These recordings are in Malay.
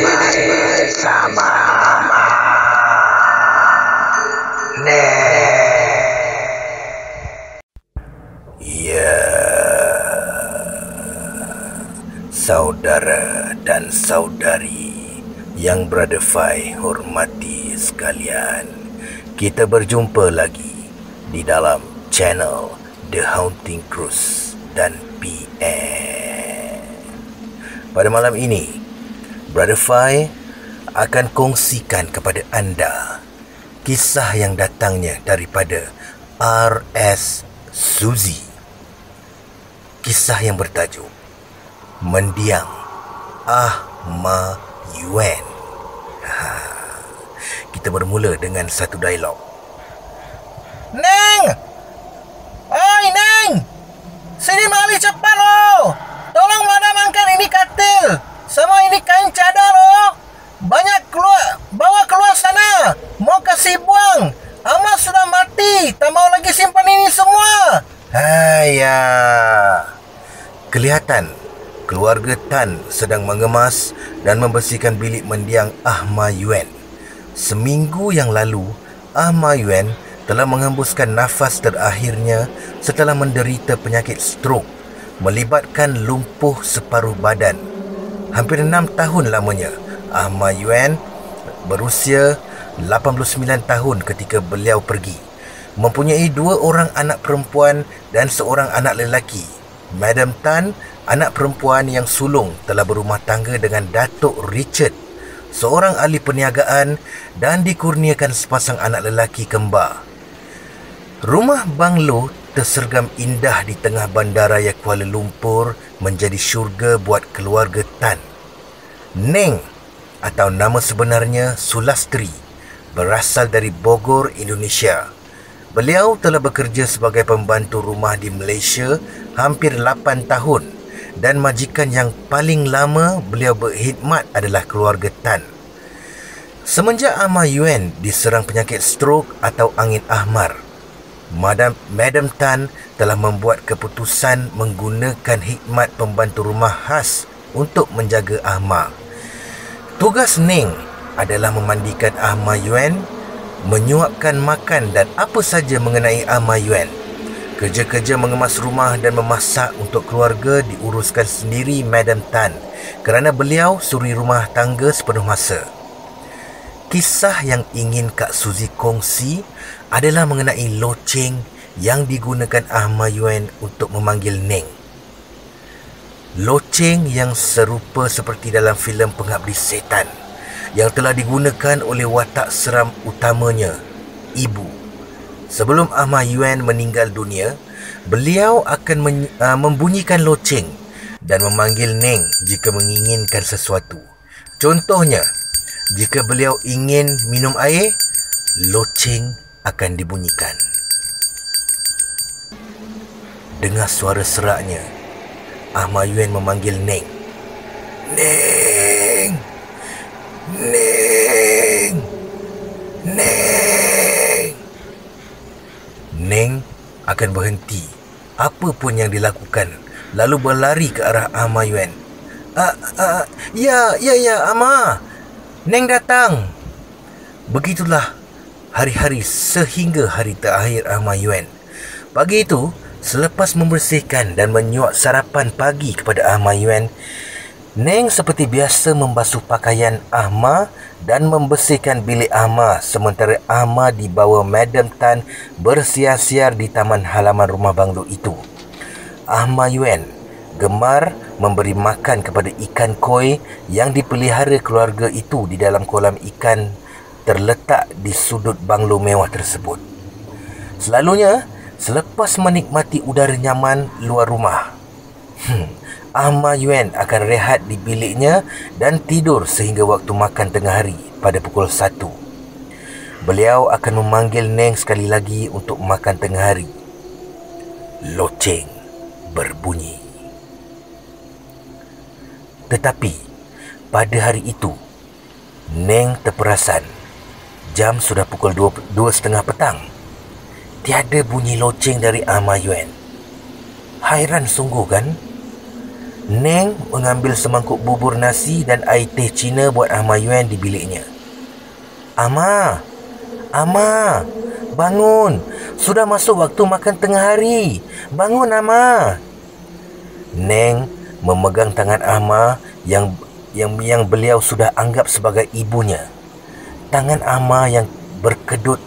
bersama Ya, saudara dan saudari yang Brotherfy hormati sekalian, kita berjumpa lagi di dalam channel The Haunting Cruise dan PM. Pada malam ini, Brotherfy akan kongsikan kepada anda kisah yang datangnya daripada R.S. Suzy. Kisah yang bertajuk Mendiang Ahma Yuen. Kita bermula dengan satu dialog. Neng! Oi, Neng! Sini mari cepat lo! Tolong madam angkat ini katil! Sama ini kain cadar lo! Banyak keluar, bawa keluar sana! Mau kasih buang! Ahmad sudah mati! Tak mau lagi simpan ini semua! Haya. Kelihatan keluarga Tan sedang mengemas dan membersihkan bilik mendiang Ahma Yuen. Seminggu yang lalu, Ahma Yuen telah menghembuskan nafas terakhirnya setelah menderita penyakit strok melibatkan lumpuh separuh badan. Hampir 6 tahun lamanya, Ahma Yuen berusia 89 tahun ketika beliau pergi. Mempunyai 2 orang anak perempuan dan seorang anak lelaki. Madam Tan, anak perempuan yang sulung, telah berumah tangga dengan Datuk Richard, seorang ahli perniagaan, dan dikurniakan sepasang anak lelaki kembar. Rumah banglo tersergam indah di tengah bandaraya Kuala Lumpur menjadi syurga buat keluarga Tan. Neng atau nama sebenarnya Sulastri berasal dari Bogor, Indonesia. Beliau telah bekerja sebagai pembantu rumah di Malaysia hampir 8 tahun dan majikan yang paling lama beliau berkhidmat adalah keluarga Tan. Semenjak Ahma Yuen diserang penyakit strok atau angin ahmar, Madam Tan telah membuat keputusan menggunakan khidmat pembantu rumah khas untuk menjaga Ahma. Tugas Neng adalah memandikan Ahma Yuen, menyuapkan makan dan apa saja mengenai Ahma Yuen. Kerja-kerja mengemas rumah dan memasak untuk keluarga diuruskan sendiri Madam Tan kerana beliau suri rumah tangga sepenuh masa. Kisah yang ingin Kak Suzy kongsi adalah mengenai loceng yang digunakan Ahma Yuen untuk memanggil Neng. Loceng yang serupa seperti dalam filem Pengabdi Setan yang telah digunakan oleh watak seram utamanya, Ibu. Sebelum Ahma Yuen meninggal dunia, beliau akan membunyikan loceng dan memanggil Neng jika menginginkan sesuatu. Contohnya, jika beliau ingin minum air, loceng akan dibunyikan. Dengar suara seraknya, Ahma Yuen memanggil Neng. Neng! Neng! Neng! Neng akan berhenti apa pun yang dilakukan, lalu berlari ke arah Ahma Yuen. Ya, Ahma. Neng datang. Begitulah hari-hari sehingga hari terakhir Ahma Yuen. Pagi itu, selepas membersihkan dan menyuap sarapan pagi kepada Ahma Yuen, Neng seperti biasa membasuh pakaian Ahma dan membersihkan bilik Ahma sementara Ahma dibawa Madam Tan bersiar-siar di taman halaman rumah banglo itu. Ahma Yuen gemar memberi makan kepada ikan koi yang dipelihara keluarga itu di dalam kolam ikan terletak di sudut banglo mewah tersebut. Selalunya, selepas menikmati udara nyaman luar rumah, Ahma Yuen akan rehat di biliknya dan tidur sehingga waktu makan tengah hari pada pukul 1. Beliau akan memanggil Neng sekali lagi untuk makan tengah hari. Loceng berbunyi. Tetapi pada hari itu, Neng terperasan. Jam sudah pukul 2.30 petang. Tiada bunyi loceng dari Ahma Yuen. Hairan sungguh kan? Neng mengambil semangkuk bubur nasi dan air teh Cina buat Ahmad Yuen di biliknya. Ama, bangun. Sudah masuk waktu makan tengah hari. Bangun, Ama. Neng memegang tangan Ama yang beliau sudah anggap sebagai ibunya. Tangan Ama yang berkedut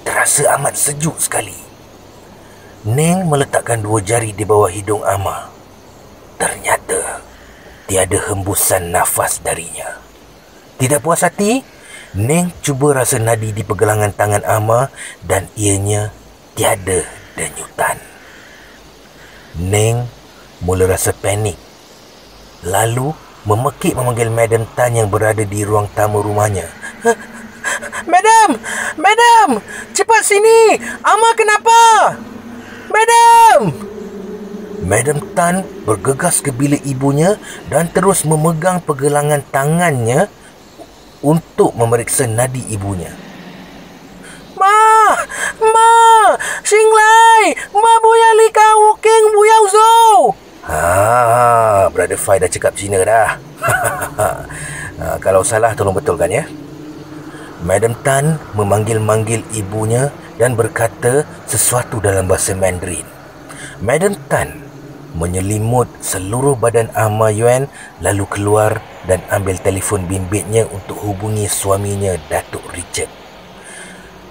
terasa amat sejuk sekali. Neng meletakkan 2 jari di bawah hidung Ama. Ternyata tiada hembusan nafas darinya. Tidak puas hati, Neng cuba rasa nadi di pergelangan tangan Ama dan ianya tiada denyutan. Neng mula rasa panik. Lalu memekik memanggil Madam Tan yang berada di ruang tamu rumahnya. Madam, cepat sini. Ama kenapa? Madam Tan bergegas ke bilik ibunya dan terus memegang pergelangan tangannya untuk memeriksa nadi ibunya. Ma, Xinglai, ma buya li kau king buya uzou. Brother Fai dah cakap Cina dah. Kalau salah tolong betulkan ya. Madam Tan memanggil-manggil ibunya dan berkata sesuatu dalam bahasa Mandarin. Madam Tan menyelimut seluruh badan Ahmad Yuen lalu keluar dan ambil telefon bimbitnya untuk hubungi suaminya, Datuk Richard.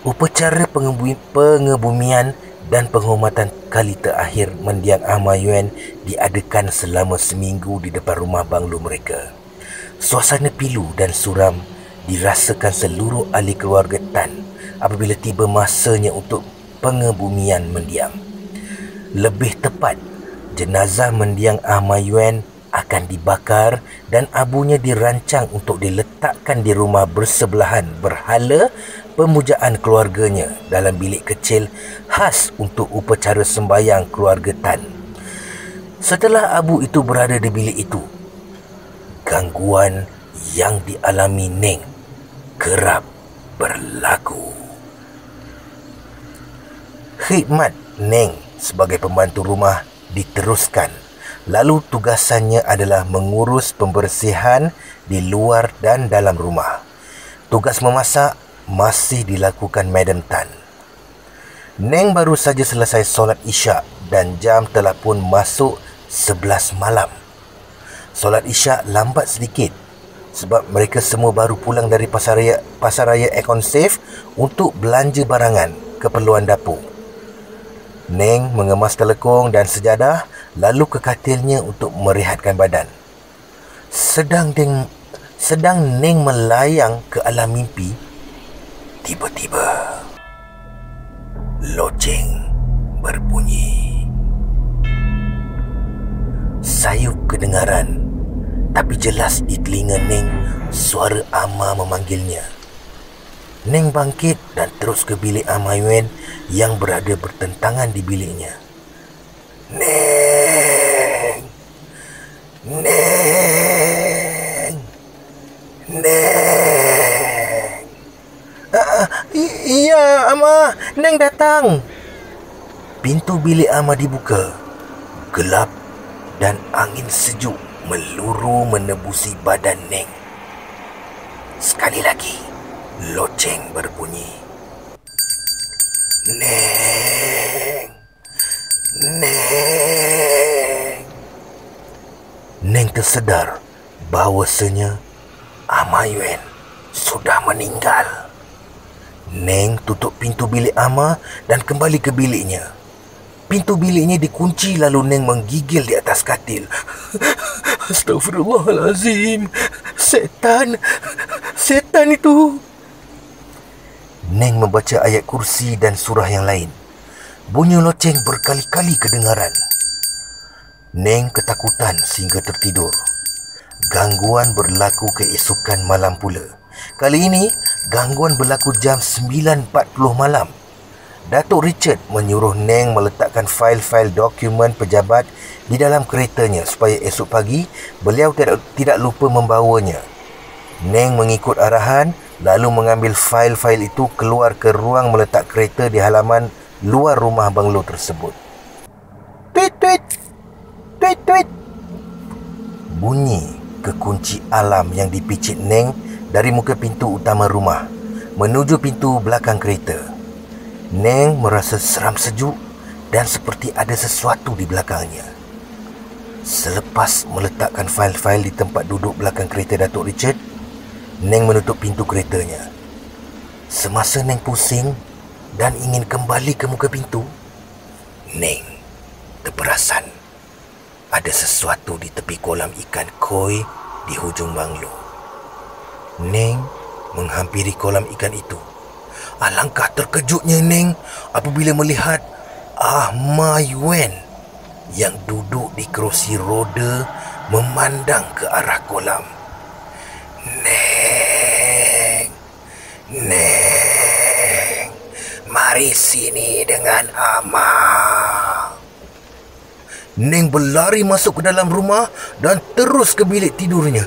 Upacara pengebumian dan penghormatan kali terakhir mendiang Ahmad Yuen diadakan selama seminggu di depan rumah banglo mereka. Suasana pilu dan suram dirasakan seluruh ahli keluarga Tan apabila tiba masanya untuk pengebumian mendiang. Lebih tepat, jenazah mendiang Ahmad Yuen akan dibakar dan abunya dirancang untuk diletakkan di rumah bersebelahan berhala pemujaan keluarganya dalam bilik kecil khas untuk upacara sembahyang keluarga Tan. Setelah abu itu berada di bilik itu, gangguan yang dialami Neng kerap berlaku. Khidmat Neng sebagai pembantu rumah diteruskan. Lalu tugasannya adalah mengurus pembersihan di luar dan dalam rumah. Tugas memasak masih dilakukan Madam Tan. Neng baru saja selesai solat Isyak dan jam telah pun masuk 11 malam. Solat Isyak lambat sedikit sebab mereka semua baru pulang dari pasar raya Econ Safe untuk belanja barangan keperluan dapur. Neng mengemas telekung dan sejadah lalu ke katilnya untuk merehatkan badan. Sedang Neng melayang ke alam mimpi, tiba-tiba loceng berbunyi. Sayup kedengaran, tapi jelas di telinga Neng suara Ama memanggilnya. Neng bangkit dan terus ke bilik Ahmad Yuen yang berada bertentangan di biliknya. Neng. Iya, Ama, Neng datang. Pintu bilik Ama dibuka. Gelap dan angin sejuk meluru menebusi badan Neng. Sekali lagi, loceng berbunyi. Neng tersedar bahawasanya Ahmad Yuen sudah meninggal. Neng tutup pintu bilik Ama dan kembali ke biliknya. Pintu biliknya dikunci lalu Neng menggigil di atas katil. Astaghfirullahalazim. Setan itu. Neng membaca ayat kursi dan surah yang lain. Bunyi loceng berkali-kali kedengaran. Neng ketakutan sehingga tertidur. Gangguan berlaku keesokan malam pula. Kali ini, gangguan berlaku jam 9.40 malam. Datuk Richard menyuruh Neng meletakkan fail-fail dokumen pejabat di dalam keretanya supaya esok pagi beliau tidak lupa membawanya. Neng mengikut arahan lalu mengambil fail-fail itu keluar ke ruang meletak kereta di halaman luar rumah banglo tersebut. Tweet. kunci alam yang dipicit Neng dari muka pintu utama rumah menuju pintu belakang kereta. Neng merasa seram sejuk dan seperti ada sesuatu di belakangnya. Selepas meletakkan fail-fail di tempat duduk belakang kereta Datuk Richard, Neng menutup pintu keretanya. Semasa Neng pusing dan ingin kembali ke muka pintu, Neng terperasan ada sesuatu di tepi kolam ikan koi di hujung banglo. Neng menghampiri kolam ikan itu. Alangkah terkejutnya Neng apabila melihat Ahma Yuen yang duduk di kerusi roda memandang ke arah kolam. Neng, mari sini dengan Ama. Neng berlari masuk ke dalam rumah dan terus ke bilik tidurnya.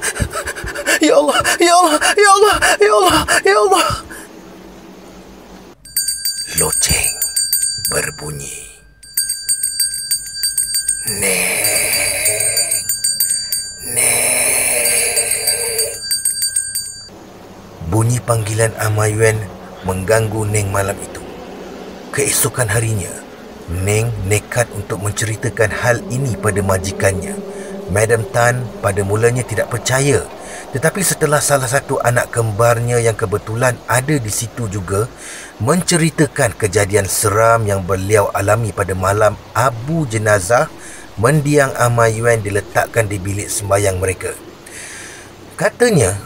Ya Allah, ya Allah, ya Allah, ya Allah, ya Allah. Loceng berbunyi. Neng. Bunyi panggilan Ama Yuen mengganggu Neng malam itu. Keesokan harinya, Neng nekat untuk menceritakan hal ini pada majikannya. Madam Tan pada mulanya tidak percaya, tetapi setelah salah satu anak kembarnya yang kebetulan ada di situ juga menceritakan kejadian seram yang beliau alami pada malam abu jenazah mendiang Ama Yuen diletakkan di bilik sembahyang mereka. Katanya,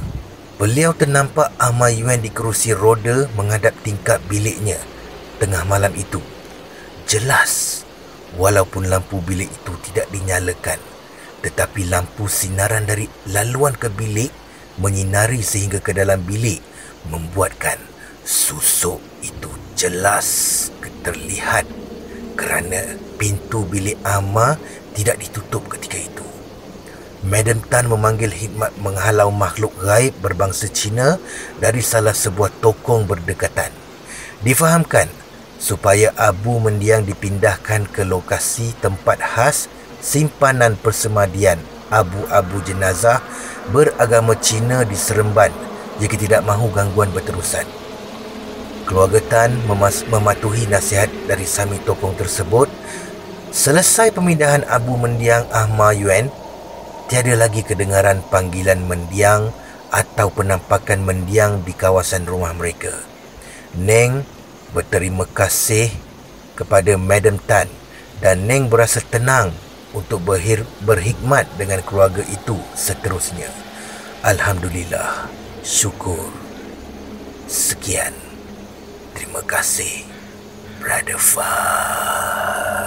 beliau ternampak Ama Yuen di kerusi roda menghadap tingkap biliknya tengah malam itu. Jelas, walaupun lampu bilik itu tidak dinyalakan, tetapi lampu sinaran dari laluan ke bilik menyinari sehingga ke dalam bilik, membuatkan susuk itu jelas terlihat kerana pintu bilik Ama tidak ditutup ketika itu. Madam Tan memanggil khidmat menghalau makhluk gaib berbangsa Cina dari salah sebuah tokong berdekatan. Difahamkan supaya abu mendiang dipindahkan ke lokasi tempat khas simpanan persemadian abu-abu jenazah beragama Cina di Seremban jika tidak mahu gangguan berterusan. Keluarga Tan mematuhi nasihat dari Sami Tokong tersebut. Selesai pemindahan abu mendiang Ahma Yuen, tiada lagi kedengaran panggilan mendiang atau penampakan mendiang di kawasan rumah mereka. Neng berterima kasih kepada Madam Tan dan Neng berasa tenang untuk berkhidmat dengan keluarga itu seterusnya. Alhamdulillah, syukur. Sekian. Terima kasih, Brother Fahd.